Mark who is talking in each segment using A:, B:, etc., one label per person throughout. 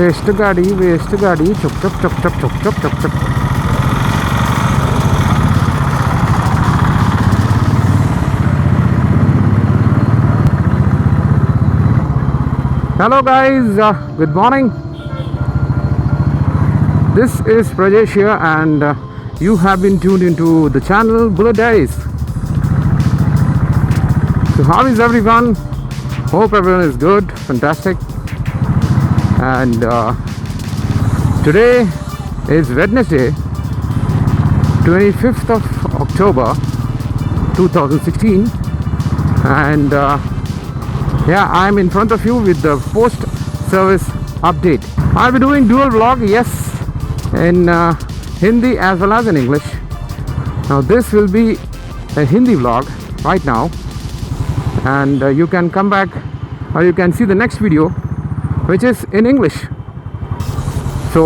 A: Waste गाड़ी चुप चुप चुप चुप चुप चुप चुप चुप। Hello guys, good morning. This is Prajesh here and you have been tuned into the channel Bullet Diaries. So how is everyone? Hope everyone is good, fantastic. And today is Wednesday, 25th of October 2016, and yeah, I'm in front of you with the post service update. I'll be doing dual vlog, yes, in Hindi as well as in English. Now this will be a Hindi vlog right now, and you can come back or you can see the next video which is in English. So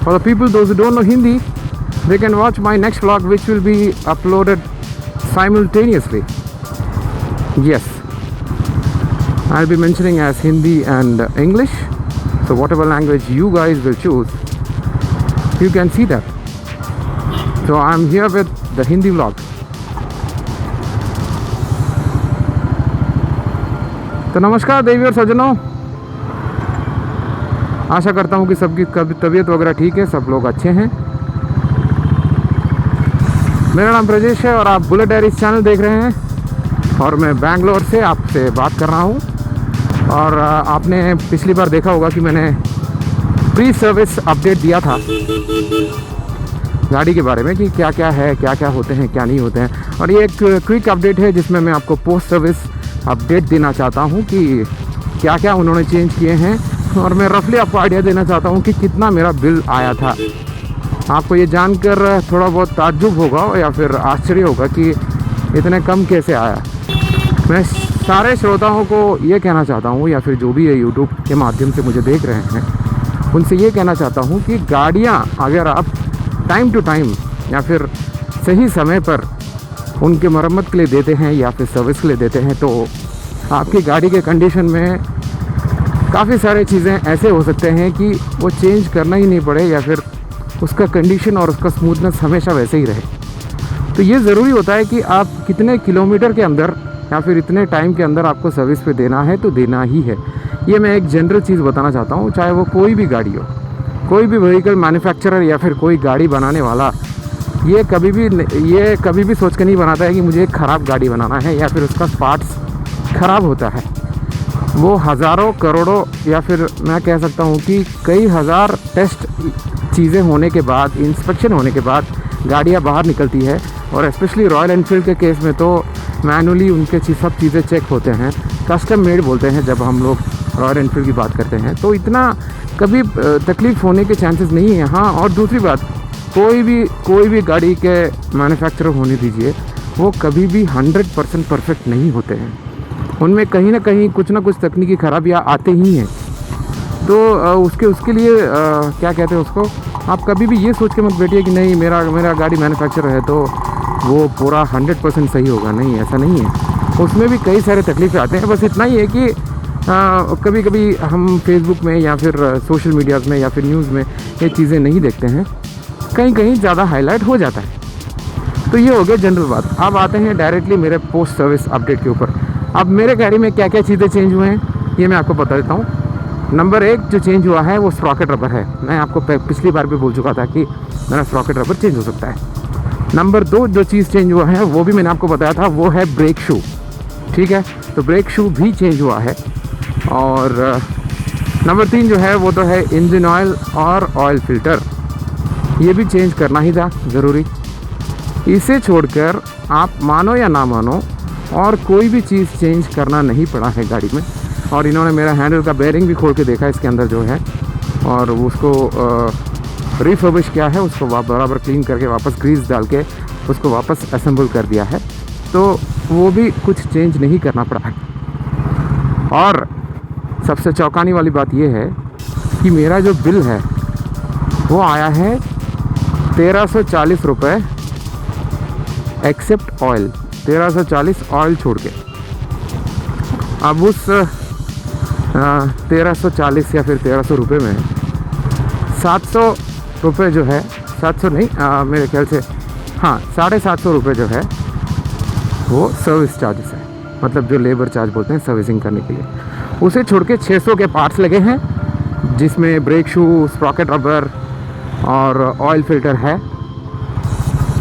A: for the people, those who don't know Hindi, they can watch my next vlog which will be uploaded simultaneously. Yes, I'll be mentioning as Hindi and English. So whatever language you guys will choose, you can see that. So I'm here with the Hindi vlog. तो नमस्कार देवी और सज्जनों, आशा करता हूँ कि सबकी तबीयत वगैरह ठीक है, सब लोग अच्छे हैं। मेरा नाम ब्रजेश है और आप बुलेट डायरीज चैनल देख रहे हैं और मैं बैंगलोर से आपसे बात कर रहा हूँ। और आपने पिछली बार देखा होगा कि मैंने प्री सर्विस अपडेट दिया था गाड़ी के बारे में कि क्या क्या है, क्या क्या होते हैं, क्या नहीं होते हैं। और ये एक क्विक अपडेट है जिसमें मैं आपको पोस्ट सर्विस अपडेट देना चाहता हूँ कि क्या क्या उन्होंने चेंज किए हैं, और मैं रफली आपको आइडिया देना चाहता हूँ कि कितना मेरा बिल आया था। आपको ये जानकर थोड़ा बहुत ताज्जुब होगा या फिर आश्चर्य होगा कि इतने कम कैसे आया। मैं सारे श्रोताओं को ये कहना चाहता हूँ, या फिर जो भी ये यूट्यूब के माध्यम से मुझे देख रहे हैं, उनसे ये कहना चाहता हूँ कि गाड़ियाँ अगर आप टाइम टू टाइम या फिर सही समय पर उनके मरम्मत के लिए देते हैं या फिर सर्विस के लिए देते हैं, तो आपकी गाड़ी के कंडीशन में काफ़ी सारे चीज़ें ऐसे हो सकते हैं कि वो चेंज करना ही नहीं पड़े, या फिर उसका कंडीशन और उसका स्मूथनेस हमेशा वैसे ही रहे। तो ये ज़रूरी होता है कि आप कितने किलोमीटर के अंदर या फिर इतने टाइम के अंदर आपको सर्विस पे देना है तो देना ही है। ये मैं एक जनरल चीज़ बताना चाहता हूँ, चाहे वो कोई भी गाड़ी हो, कोई भी व्हीकल मैन्युफैक्चरर या फिर कोई गाड़ी बनाने वाला ये कभी भी सोच कर नहीं बनाता है कि मुझे एक ख़राब गाड़ी बनाना है या फिर उसका पार्ट्स ख़राब होता है। वो हज़ारों करोड़ों या फिर मैं कह सकता हूँ कि कई हज़ार टेस्ट चीज़ें होने के बाद, इंस्पेक्शन होने के बाद गाड़ियाँ बाहर निकलती है। और स्पेशली रॉयल एनफील्ड के केस में तो मैनुअली उनके सब चीज़ें चेक होते हैं, कस्टम मेड बोलते हैं जब हम लोग रॉयल एनफील्ड की बात करते हैं। तो इतना कभी तकलीफ़ होने के चांसेस नहीं है। हाँ, और दूसरी बात, कोई भी गाड़ी के मैन्युफैक्चरर होने दीजिए, वो कभी भी 100% परफेक्ट नहीं होते हैं। उनमें कहीं ना कहीं कुछ ना कुछ तकनीकी खराबियाँ आते ही हैं। तो उसके लिए क्या कहते हैं उसको, आप कभी भी ये सोच के मत बैठिए कि नहीं मेरा गाड़ी मैन्युफैक्चरर है तो वो पूरा 100% सही होगा। नहीं, ऐसा नहीं है। उसमें भी कई सारे तकलीफ़ें आते हैं। बस इतना ही है कि कभी कभी हम फेसबुक में या फिर सोशल मीडियाज़ में या फिर न्यूज़ में ये चीज़ें नहीं देखते हैं, कहीं ज़्यादा हाईलाइट हो जाता है। तो ये हो गया जनरल बात। अब आते हैं डायरेक्टली मेरे पोस्ट सर्विस अपडेट के ऊपर। अब मेरे गाड़ी में क्या क्या चीज़ें चेंज हुए हैं ये मैं आपको बता देता हूँ। नंबर 1 जो चेंज हुआ है वो स्प्रॉकेट रबर है। मैं आपको पिछली बार भी बोल चुका था कि मेरा स्प्रॉकेट रबर चेंज हो सकता है। नंबर 2 जो चीज़ चेंज हुआ है वो भी मैंने आपको बताया था, वो है ब्रेक शू। ठीक है, तो ब्रेक शू भी चेंज हुआ है। और नंबर 3 जो है वो तो है इंजन ऑयल और ऑयल फिल्टर, ये भी चेंज करना ही था ज़रूरी। इसे छोड़कर आप मानो या ना मानो और कोई भी चीज़ चेंज करना नहीं पड़ा है गाड़ी में। और इन्होंने मेरा हैंडल का बेयरिंग भी खोल के देखा इसके अंदर जो है, और उसको रिफर्बिश किया है, उसको बराबर क्लीन करके वापस ग्रीस डाल के उसको वापस असेंबल कर दिया है। तो वो भी कुछ चेंज नहीं करना पड़ा है। और सबसे चौंकाने वाली बात ये है कि मेरा जो बिल है वो आया है 1340 रुपये एक्सेप्ट ऑयल, 1340 ऑयल छोड़ के। अब उस 1340 या फिर 1300 रुपये में 700 रुपये जो है, 700 नहीं, मेरे ख्याल से हाँ 750 रुपये जो है वो सर्विस चार्जेस है, मतलब जो लेबर चार्ज बोलते हैं सर्विसिंग करने के लिए। उसे छोड़ के 600 के पार्ट्स लगे हैं, जिसमें ब्रेक शू, स्प्रॉकेट रबर और ऑयल फिल्टर है।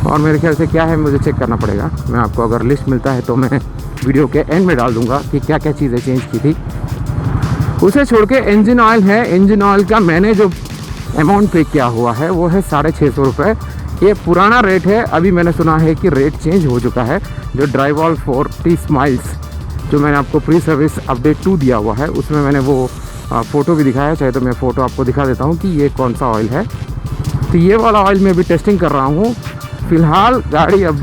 A: और मेरे ख्याल से क्या है मुझे चेक करना पड़ेगा, मैं आपको अगर लिस्ट मिलता है तो मैं वीडियो के एंड में डाल दूंगा कि क्या क्या चीज़ें चेंज की थी। उसे छोड़ के इंजन ऑयल है। इंजन ऑयल का मैंने जो अमाउंट पे किया हुआ है वो है 650 रुपये। ये पुराना रेट है, अभी मैंने सुना है कि रेट चेंज हो चुका है। जो ड्राइवॉल 40 माइल्स जो मैंने आपको प्री सर्विस अपडेट 2 दिया हुआ है, उसमें मैंने वो फ़ोटो भी दिखाया, चाहे तो मैं फ़ोटो आपको दिखा देता हूँ कि ये कौन सा ऑयल है। तो ये वाला ऑयल मैं भी टेस्टिंग कर रहा हूँ। फ़िलहाल गाड़ी अब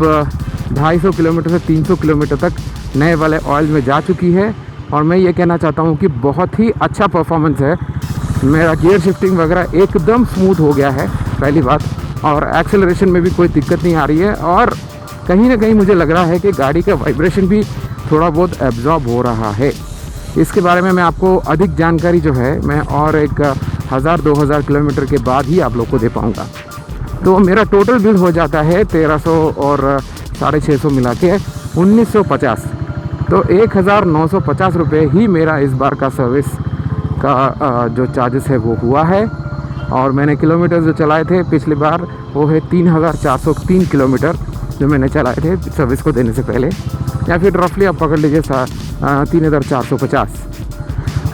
A: 250 किलोमीटर से 300 किलोमीटर तक नए वाले ऑयल में जा चुकी है और मैं ये कहना चाहता हूँ कि बहुत ही अच्छा परफॉर्मेंस है। मेरा गियर शिफ्टिंग वगैरह एकदम स्मूथ हो गया है पहली बात, और एक्सेलरेशन में भी कोई दिक्कत नहीं आ रही है। और कहीं ना कहीं मुझे लग रहा है कि गाड़ी का वाइब्रेशन भी थोड़ा बहुत एब्जॉर्ब हो रहा है। इसके बारे में मैं आपको अधिक जानकारी जो है मैं और एक 1000-2000 किलोमीटर के बाद ही आप लोग को दे पाऊँगा। तो मेरा टोटल बिल हो जाता है 1300 और 650 मिला के 1950। तो 1950 रुपये ही मेरा इस बार का सर्विस का जो चार्जेस है वो हुआ है। और मैंने किलोमीटर जो चलाए थे पिछली बार वो है 3403 किलोमीटर जो मैंने चलाए थे सर्विस को देने से पहले, या फिर रफली आप पकड़ लीजिए 3450।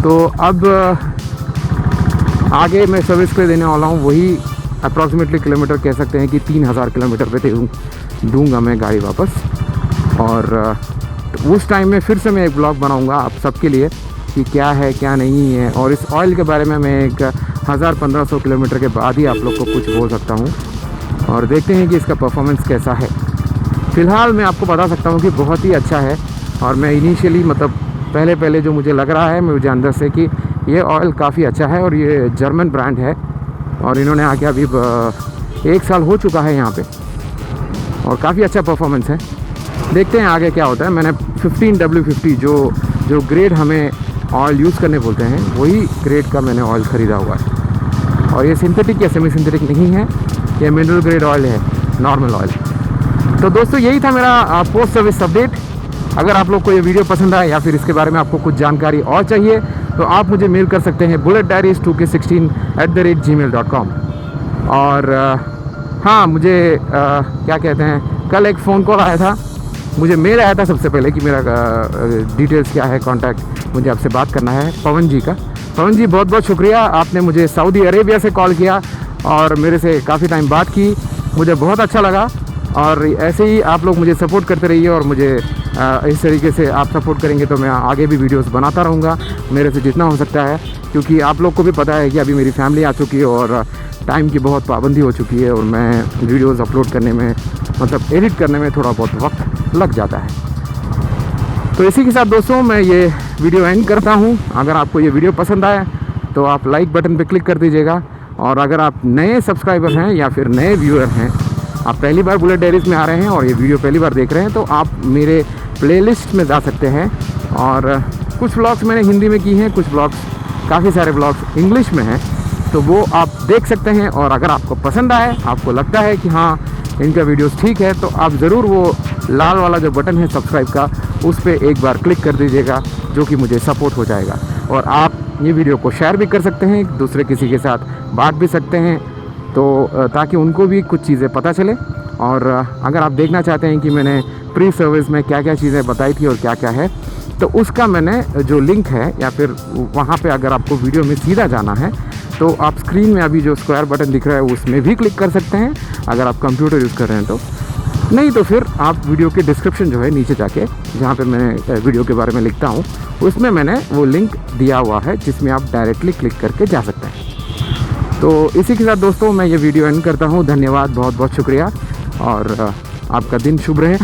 A: तो अब आगे मैं सर्विस को देने वाला हूँ वही अप्रॉक्सीमेटली किलोमीटर कह सकते हैं कि 3000 किलोमीटर पे दूँगा मैं गाड़ी वापस। और उस टाइम में फिर से मैं एक ब्लॉग बनाऊँगा आप सबके लिए कि क्या है क्या नहीं है। और इस ऑयल के बारे में मैं एक 1000-1500 किलोमीटर के बाद ही आप लोग को कुछ बोल सकता हूँ और देखते हैं कि इसका परफॉर्मेंस कैसा है। फ़िलहाल मैं आपको बता सकता हूँ कि बहुत ही अच्छा है। और मैं इनिशियली मतलब पहले जो मुझे लग रहा है मुझे अंदर से कि ये ऑयल काफ़ी अच्छा है और ये जर्मन ब्रांड है और इन्होंने आके अभी 1 साल हो चुका है यहाँ पे और काफ़ी अच्छा परफॉर्मेंस है। देखते हैं आगे क्या होता है। मैंने 15W50 जो ग्रेड हमें ऑयल यूज़ करने बोलते हैं वही ग्रेड का मैंने ऑयल ख़रीदा हुआ है। और ये सिंथेटिक या सेमी सिंथेटिक नहीं है, ये मिनरल ग्रेड ऑयल है, नॉर्मल ऑयल। तो दोस्तों यही था मेरा पोस्ट सर्विस अपडेट। अगर आप लोग को ये वीडियो पसंद आए या फिर इसके बारे में आपको कुछ जानकारी और चाहिए तो आप मुझे मेल कर सकते हैं bulletdiaries2k16@gmail.com। और हाँ, मुझे क्या कहते हैं, कल एक फ़ोन कॉल आया था, मुझे मेल आया था सबसे पहले कि मेरा डिटेल्स क्या है, कॉन्टैक्ट मुझे आपसे बात करना है, पवन जी का। पवन जी बहुत बहुत शुक्रिया, आपने मुझे सऊदी अरेबिया से कॉल किया और मेरे से काफ़ी टाइम बात की, मुझे बहुत अच्छा लगा। और ऐसे ही आप लोग मुझे सपोर्ट करते रहिए और मुझे इस तरीके से आप सपोर्ट करेंगे तो मैं आगे भी वीडियोस बनाता रहूँगा मेरे से जितना हो सकता है, क्योंकि आप लोग को भी पता है कि अभी मेरी फैमिली आ चुकी है और टाइम की बहुत पाबंदी हो चुकी है और मैं वीडियोस अपलोड करने में मतलब एडिट करने में थोड़ा बहुत वक्त लग जाता है। तो इसी के साथ दोस्तों मैं ये वीडियो एंड करता हूँ। अगर आपको ये वीडियो पसंद आया तो आप लाइक बटन पर क्लिक कर दीजिएगा। और अगर आप नए सब्सक्राइबर हैं या फिर नए व्यूअर हैं, आप पहली बार बुलेट डायरीज में आ रहे हैं और ये वीडियो पहली बार देख रहे हैं, तो आप मेरे प्लेलिस्ट में जा सकते हैं। और कुछ ब्लॉग्स मैंने हिंदी में की हैं, कुछ ब्लॉग्स, काफ़ी सारे ब्लॉग्स इंग्लिश में हैं, तो वो आप देख सकते हैं। और अगर आपको पसंद आए, आपको लगता है कि हाँ इनका वीडियोस ठीक है, तो आप ज़रूर वो लाल वाला जो बटन है सब्सक्राइब का, उस पर एक बार क्लिक कर दीजिएगा, जो कि मुझे सपोर्ट हो जाएगा। और आप ये वीडियो को शेयर भी कर सकते हैं, दूसरे किसी के साथ बांट भी सकते हैं, तो ताकि उनको भी कुछ चीज़ें पता चले। और अगर आप देखना चाहते हैं कि मैंने प्री सर्विस में क्या क्या चीज़ें बताई थी और क्या क्या है, तो उसका मैंने जो लिंक है या फिर वहाँ पे अगर आपको वीडियो में सीधा जाना है तो आप स्क्रीन में अभी जो स्क्वायर बटन दिख रहा है उसमें भी क्लिक कर सकते हैं अगर आप कंप्यूटर यूज़ कर रहे हैं तो। नहीं तो फिर आप वीडियो के डिस्क्रिप्शन जो है नीचे जाके, जहाँ पे मैं वीडियो के बारे में लिखता हूँ, उसमें मैंने वो लिंक दिया हुआ है जिसमें आप डायरेक्टली क्लिक करके जा सकते हैं। तो इसी के साथ दोस्तों मैं ये वीडियो एंड करता हूँ। धन्यवाद, बहुत बहुत शुक्रिया और आपका दिन शुभ रहे।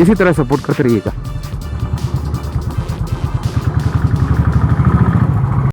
A: इसी तरह सपोर्ट करते रहिएगा।